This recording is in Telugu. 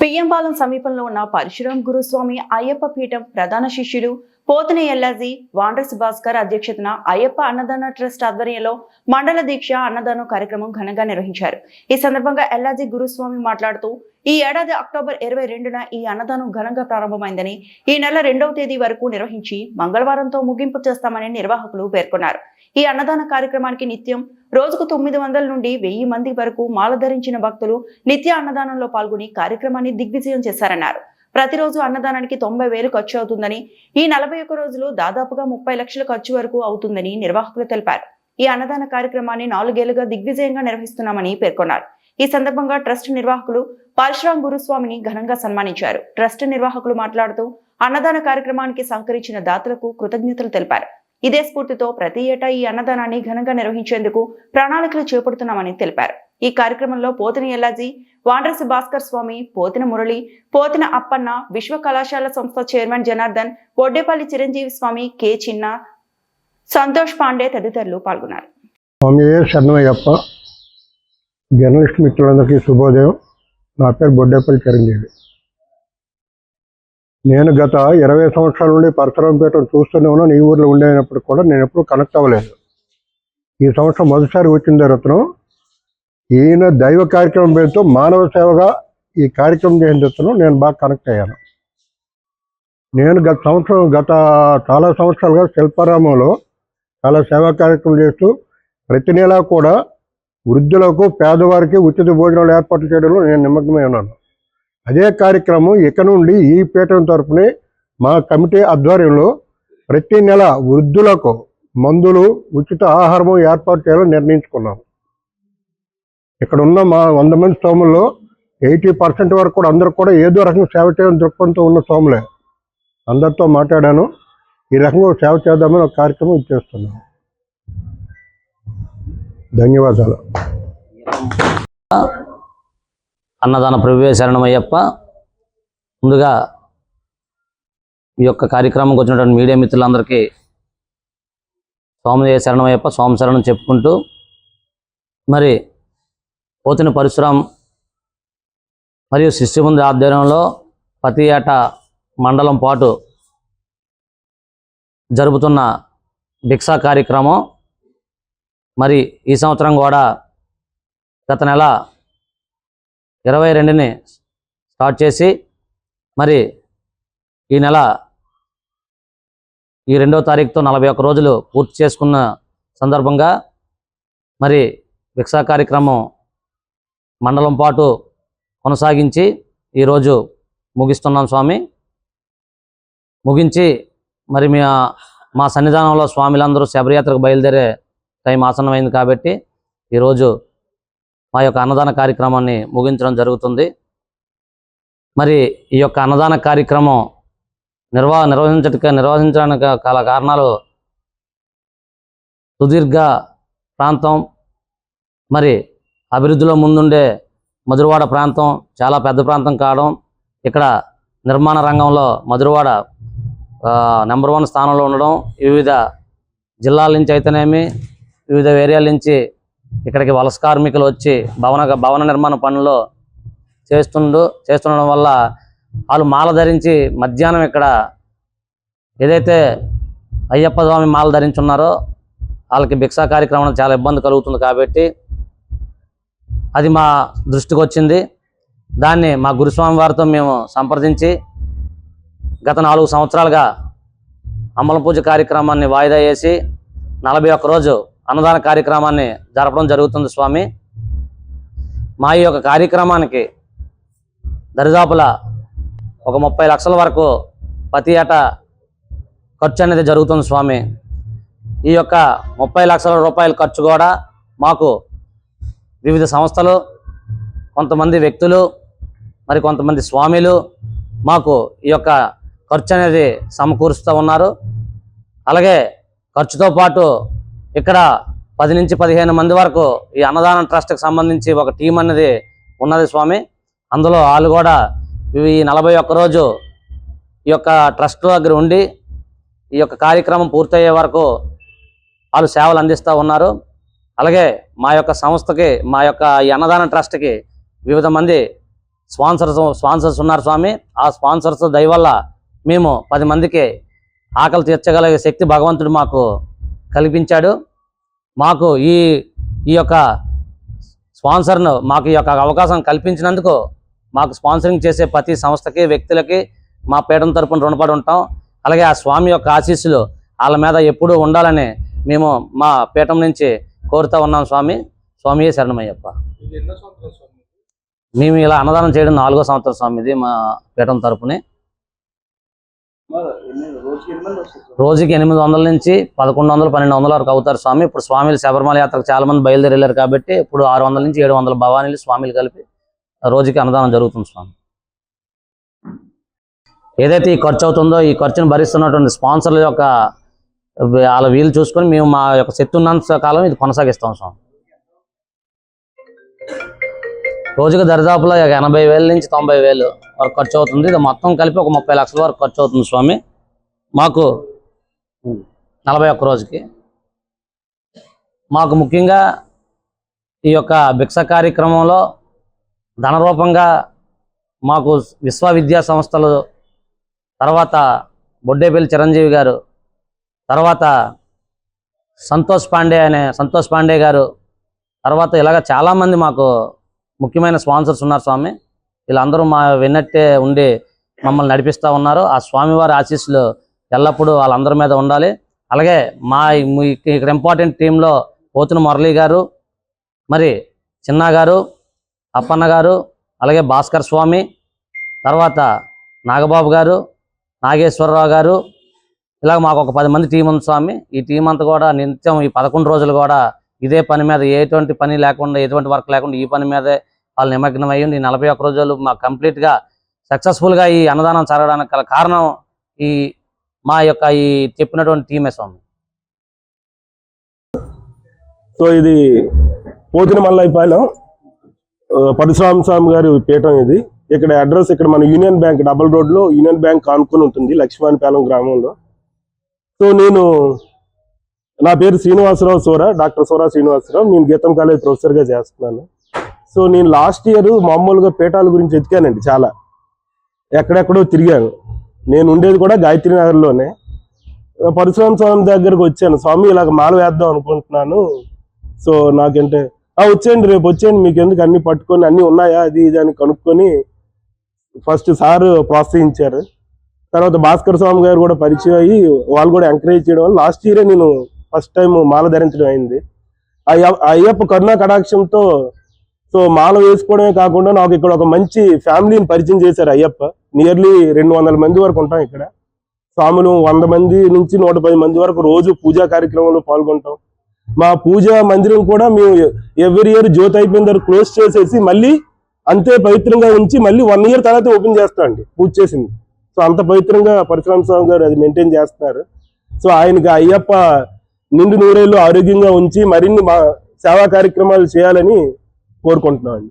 పియ్యంపాలెం సమీపంలో ఉన్న పరశురాం గురుస్వామి అయ్యప్ప పీఠం ప్రధాన శిష్యుడు పోతిన ఎల్లాజీ వాండ్రస్ భాస్కర్ అధ్యక్షతన అయ్యప్ప అన్నదాన ట్రస్ట్ ఆధ్వర్యంలో మండల దీక్ష అన్నదానం కార్యక్రమం ఘనంగా నిర్వహించారు. ఈ సందర్భంగా ఎల్లాజీ గురుస్వామి మాట్లాడుతూ ఈ ఏడాది అక్టోబర్ 22న ఈ అన్నదానం ఘనంగా ప్రారంభమైందని, ఈ నెల 2వ తేదీ వరకు నిర్వహించి మంగళవారంతో ముగింపు చేస్తామని నిర్వాహకులు పేర్కొన్నారు. ఈ అన్నదాన కార్యక్రమానికి నిత్యం రోజుకు 900 నుండి 1000 మంది వరకు మాల ధరించిన భక్తులు నిత్య అన్నదానంలో పాల్గొని కార్యక్రమాన్ని దిగ్విజయం చేశారన్నారు. ప్రతిరోజు అన్నదానానికి 90,000 ఖర్చు అవుతుందని, ఈ 41 రోజులు దాదాపుగా 30 లక్షల ఖర్చు వరకు అవుతుందని నిర్వాహకులు తెలిపారు. ఈ అన్నదాన కార్యక్రమాన్ని 4 ఏళ్లుగా దిగ్విజయంగా నిర్వహిస్తున్నామని పేర్కొన్నారు. ఈ సందర్భంగా ట్రస్ట్ నిర్వాహకులు పరశురాం గురుస్వామిని ఘనంగా సన్మానించారు. ట్రస్ట్ నిర్వాహకులు మాట్లాడుతూ అన్నదాన కార్యక్రమానికి సహకరించిన దాతలకు కృతజ్ఞతలు తెలిపారు. ఇదే స్ఫూర్తితో ప్రతి ఏటా ఈ అన్నదానాన్ని ఘనంగా నిర్వహించేందుకు ప్రణాళికలు చేపడుతున్నామని తెలిపారు. ఈ కార్యక్రమంలో పోతిన ఎల్లాజీ, వాండ్రస్ భాస్కర్ స్వామి, పోతిన మురళి, పోతిన అప్పన్న, విశ్వ కళాశాల సంస్థ చైర్మన్ జనార్దన్, వడ్డేపల్లి చిరంజీవి స్వామి, కె చిన్న, సంతోష్ పాండే తదితరులు పాల్గొన్నారు. జర్నలిస్ట్ మిత్రులందరికీ శుభోదయం. నా పేరు బొడ్డేపల్లి చిరంజీవి. నేను గత 20 సంవత్సరాల నుండి పరశురాంపేటను చూస్తూనే ఉన్నాను. ఈ ఊర్లో ఉండేటప్పుడు కూడా నేను ఎప్పుడూ కనెక్ట్ అవ్వలేదు. ఈ సంవత్సరం మొదటిసారి వచ్చిన తర్వాత ఈయన దైవ కార్యక్రమం పేరుతో మానవ సేవగా ఈ కార్యక్రమం చేసిన నేను బాగా కనెక్ట్ అయ్యాను. నేను గత చాలా సంవత్సరాలుగా శిల్పారామంలో చాలా సేవా కార్యక్రమం చేస్తూ ప్రతి నెలా కూడా వృద్ధులకు, పేదవారికి ఉచిత భోజనాలు ఏర్పాటు చేయడంలో నేను నిమగ్నమై ఉన్నాను. అదే కార్యక్రమం ఇక నుండి ఈ పీఠం తరపునే మా కమిటీ ఆధ్వర్యంలో ప్రతి నెల వృద్ధులకు మందులు, ఉచిత ఆహారము ఏర్పాటు చేయాలని నిర్ణయించుకున్నాం. ఇక్కడ ఉన్న మా 100 మంది స్వాముల్లో 80% వరకు కూడా అందరూ కూడా ఏదో రకంగా సేవ చేయడం దృక్పథంతో ఉన్న స్వాములే. అందరితో మాట్లాడాను. ఈ రకంగా సేవ చేద్దామని ఒక కార్యక్రమం ఇచ్చేస్తున్నాను. ధన్యవాదాలు. అన్నదాన ప్రభువే శరణమయ్యప్ప. ముందుగా ఈ యొక్క కార్యక్రమంకి వచ్చినటువంటి మీడియా మిత్రులందరికీ స్వామి శరణమయ్యప్ప, స్వామి శరణం చెప్పుకుంటూ, మరి పోతిన పరశురాం మరియు శిష్యముంది ఆధ్వర్యంలో ప్రతి ఏటా మండలం పాటు జరుపుతున్న భిక్షా కార్యక్రమం మరి ఈ సంవత్సరం కూడా గత నెల 22ని స్టార్ట్ చేసి మరి ఈ నెల 2వ తారీఖుతో 41 రోజులు పూర్తి చేసుకున్న సందర్భంగా మరి భిక్షా కార్యక్రమం మండలం పాటు కొనసాగించి ఈరోజు ముగిస్తున్నాం స్వామి. ముగించి మరి మా సన్నిధానంలో స్వామిలందరూ శబరియాత్రకు బయలుదేరే టైం ఆసన్నమైంది కాబట్టి ఈరోజు మా యొక్క అన్నదాన కార్యక్రమాన్ని ముగించడం జరుగుతుంది. మరి ఈ యొక్క అన్నదాన కార్యక్రమం నిర్వహించడానికి గల కారణాలు సుదీర్ఘ ప్రాంతం, మరి అభివృద్ధిలో ముందుండే మధురవాడ ప్రాంతం చాలా పెద్ద ప్రాంతం కావడం, ఇక్కడ నిర్మాణ రంగంలో మధురవాడ నెంబర్ 1 స్థానంలో ఉండడం, వివిధ జిల్లాల నుంచి అయితేనేమి వివిధ ఏరియాల నుంచి ఇక్కడికి వలస కార్మికులు వచ్చి భవన నిర్మాణ పనులు చేస్తుండడం వల్ల వాళ్ళు మాల ధరించి మధ్యాహ్నం ఇక్కడ ఏదైతే అయ్యప్ప స్వామి మాల ధరించి ఉన్నారో వాళ్ళకి భిక్షా కార్యక్రమం చాలా ఇబ్బంది కలుగుతుంది కాబట్టి అది మా దృష్టికి వచ్చింది. దాన్ని మా గురుస్వామి వారితో మేము సంప్రదించి గత 4 సంవత్సరాలుగా అమ్మల పూజ కార్యక్రమాన్ని వాయిదా వేసి 41 రోజు అన్నదాన కార్యక్రమాన్ని జరపడం జరుగుతుంది స్వామి. మా ఈ యొక్క కార్యక్రమానికి దరిదాపుల ఒక 30 లక్షల వరకు ప్రతి ఏటా ఖర్చు అనేది జరుగుతుంది స్వామి. ఈ యొక్క 30 లక్షల రూపాయల ఖర్చు కూడా మాకు వివిధ సంస్థలు, కొంతమంది వ్యక్తులు, మరి కొంతమంది స్వామిలు మాకు ఈ యొక్క ఖర్చు అనేది సమకూరుస్తూ ఉన్నారు. అలాగే ఖర్చుతో పాటు ఇక్కడ 10 నుంచి 15 మంది వరకు ఈ అన్నదానం ట్రస్ట్కి సంబంధించి ఒక టీం అనేది ఉన్నది స్వామి. అందులో వాళ్ళు కూడా ఈ 41 రోజు ఈ యొక్క ట్రస్ట్ దగ్గర ఉండి ఈ యొక్క కార్యక్రమం పూర్తయ్యే వరకు వాళ్ళు సేవలు అందిస్తూ ఉన్నారు. అలాగే మా యొక్క సంస్థకి, మా యొక్క ఈ అన్నదాన ట్రస్ట్కి వివిధ మంది స్పాన్సర్స్ ఉన్నారు స్వామి. ఆ స్పాన్సర్స్ దయ వల్ల మేము 10 మందికి ఆకలి తీర్చగలిగే శక్తి భగవంతుడు మాకు కల్పించాడు. మాకు ఈ యొక్క స్పాన్సర్ను మాకు ఈ యొక్క అవకాశం కల్పించినందుకు మాకు స్పాన్సరింగ్ చేసే ప్రతి సంస్థకి వ్యక్తులకి మా పీఠం తరపున రుణపడి ఉంటాం. అలాగే ఆ స్వామి యొక్క ఆశీస్సులు వాళ్ళ మీద ఎప్పుడూ ఉండాలని మేము మా పీఠం నుంచి కోరుతూ ఉన్నాం స్వామి. స్వామియే శరణమయ్యప్ప. మేము ఇలా అన్నదానం చేయడం 4వ సంవత్సరం స్వామి. ఇది మా పీఠం తరపుని రోజుకి 800 నుంచి 1100, 1200 వరకు అవుతారు స్వామి. ఇప్పుడు స్వామిలు శబరిమల యాత్రకు చాలా మంది బయలుదేరి వెళ్ళారు కాబట్టి ఇప్పుడు 600 నుంచి 700 భవానీలు స్వామిలు కలిపి రోజుకి అన్నదానం జరుగుతుంది స్వామి. ఏదైతే ఈ ఖర్చు అవుతుందో ఈ ఖర్చును భరిస్తున్నటువంటి స్పాన్సర్ల యొక్క వాళ్ళ వీలు చూసుకొని మేము మా యొక్క శక్తి ఉన్నంత కాలం ఇది కొనసాగిస్తాం స్వామి. రోజుకి దరిదాపులో 80,000 నుంచి 90,000 వరకు ఖర్చు అవుతుంది. ఇది మొత్తం కలిపి ఒక 30 లక్షల వరకు ఖర్చు అవుతుంది స్వామి మాకు 41 రోజుకి. మాకు ముఖ్యంగా ఈ యొక్క భిక్ష కార్యక్రమంలో ధనరూపంగా మాకు విశ్వవిద్యా సంస్థలు, తర్వాత బొడ్డేపల్లి చిరంజీవి గారు, తర్వాత సంతోష్ పాండే గారు, తర్వాత ఇలాగ చాలామంది మాకు ముఖ్యమైన స్పాన్సర్స్ ఉన్నారు స్వామి. వీళ్ళందరూ మా విన్నట్టే ఉండి మమ్మల్ని నడిపిస్తూ ఉన్నారు. ఆ స్వామివారి ఆశీస్సులు ఎల్లప్పుడూ వాళ్ళందరి మీద ఉండాలి. అలాగే మా ఇక్కడ ఇంపార్టెంట్ టీంలో పోతున మురళి గారు, మరి చిన్న గారు, అప్పన్న గారు, అలాగే భాస్కర్ స్వామి, తర్వాత నాగబాబు గారు, నాగేశ్వరరావు గారు, ఇలాగ మాకు ఒక 10 మంది టీం ఉంది స్వామి. ఈ టీం అంతా కూడా నిత్యం ఈ 11 రోజులు కూడా ఇదే పని మీద ఎటువంటి పని లేకుండా, ఎటువంటి వర్క్ లేకుండా ఈ పని మీదే వాళ్ళు నిమగ్నం అయ్యింది. 41 రోజులు మాకు కంప్లీట్గా సక్సెస్ఫుల్గా ఈ అన్నదానం జరగడానికి గల కారణం ఈ మా యొక్క ఈ చెప్పినటువంటి టీమే స్వామి. సో ఇది పోతిన మల్లైపాలెం పరశురామ స్వామి గారి పీఠం. ఇది ఇక్కడ అడ్రస్ ఇక్కడ మన యూనియన్ బ్యాంక్ డబల్ రోడ్లో యూనియన్ బ్యాంక్ ఆనుకుని ఉంటుంది, లక్ష్మీపాలెం గ్రామంలో. సో నా పేరు శ్రీనివాసరావు సోరా, డాక్టర్ సోరా శ్రీనివాసరావు. నేను గీతం కాలేజ్ ప్రొఫెసర్గా చేస్తున్నాను. సో నేను లాస్ట్ ఇయర్ మామూలుగా పీఠాల గురించి ఎతికానండి, చాలా ఎక్కడెక్కడో తిరిగాను. నేను ఉండేది కూడా గాయత్రి నగర్లోనే. పరశురామ స్వామి దగ్గరకు వచ్చాను, స్వామి ఇలాగ మాల వేద్దాం అనుకుంటున్నాను. సో నాకంటే వచ్చేయండి, రేపు వచ్చేయండి, మీకు ఎందుకు అన్ని పట్టుకొని అన్నీ ఉన్నాయా అది ఇది అని కనుక్కొని ఫస్ట్ సార్ ప్రోత్సహించారు. తర్వాత భాస్కర్ స్వామి గారు కూడా పరిచయం అయ్యి వాళ్ళు కూడా ఎంకరేజ్ చేయడం వల్ల లాస్ట్ ఇయరే నేను ఫస్ట్ టైం మాల ధరించడం అయింది. అయ్యప్ప కరుణా కటాక్షంతో సో మాల వేసుకోవడమే కాకుండా నాకు ఇక్కడ ఒక మంచి ఫ్యామిలీని పరిచయం చేశారు అయ్యప్ప. నియర్లీ 200 మంది వరకు ఉంటాం ఇక్కడ. స్వాములు 100 మంది నుంచి 110 మంది వరకు రోజు పూజా కార్యక్రమంలో పాల్గొంటాం. మా పూజా మందిరం కూడా మేము ఎవ్రీ ఇయర్ జ్యోతి అయిపోయిన తర్వాత క్లోజ్ చేసేసి మళ్ళీ అంతే పవిత్రంగా ఉంచి మళ్ళీ 1 ఇయర్ తర్వాత ఓపెన్ చేస్తామండి పూజ చేసింది. సో అంత పవిత్రంగా పరశురామ స్వామి గారు అది మెయింటైన్ చేస్తున్నారు. సో ఆయనకి అయ్యప్ప నిండు నూరేళ్ళు ఆరోగ్యంగా ఉంచి మరిన్ని మా సేవా కార్యక్రమాలు చేయాలని కోరుకుంటున్నాం అండి.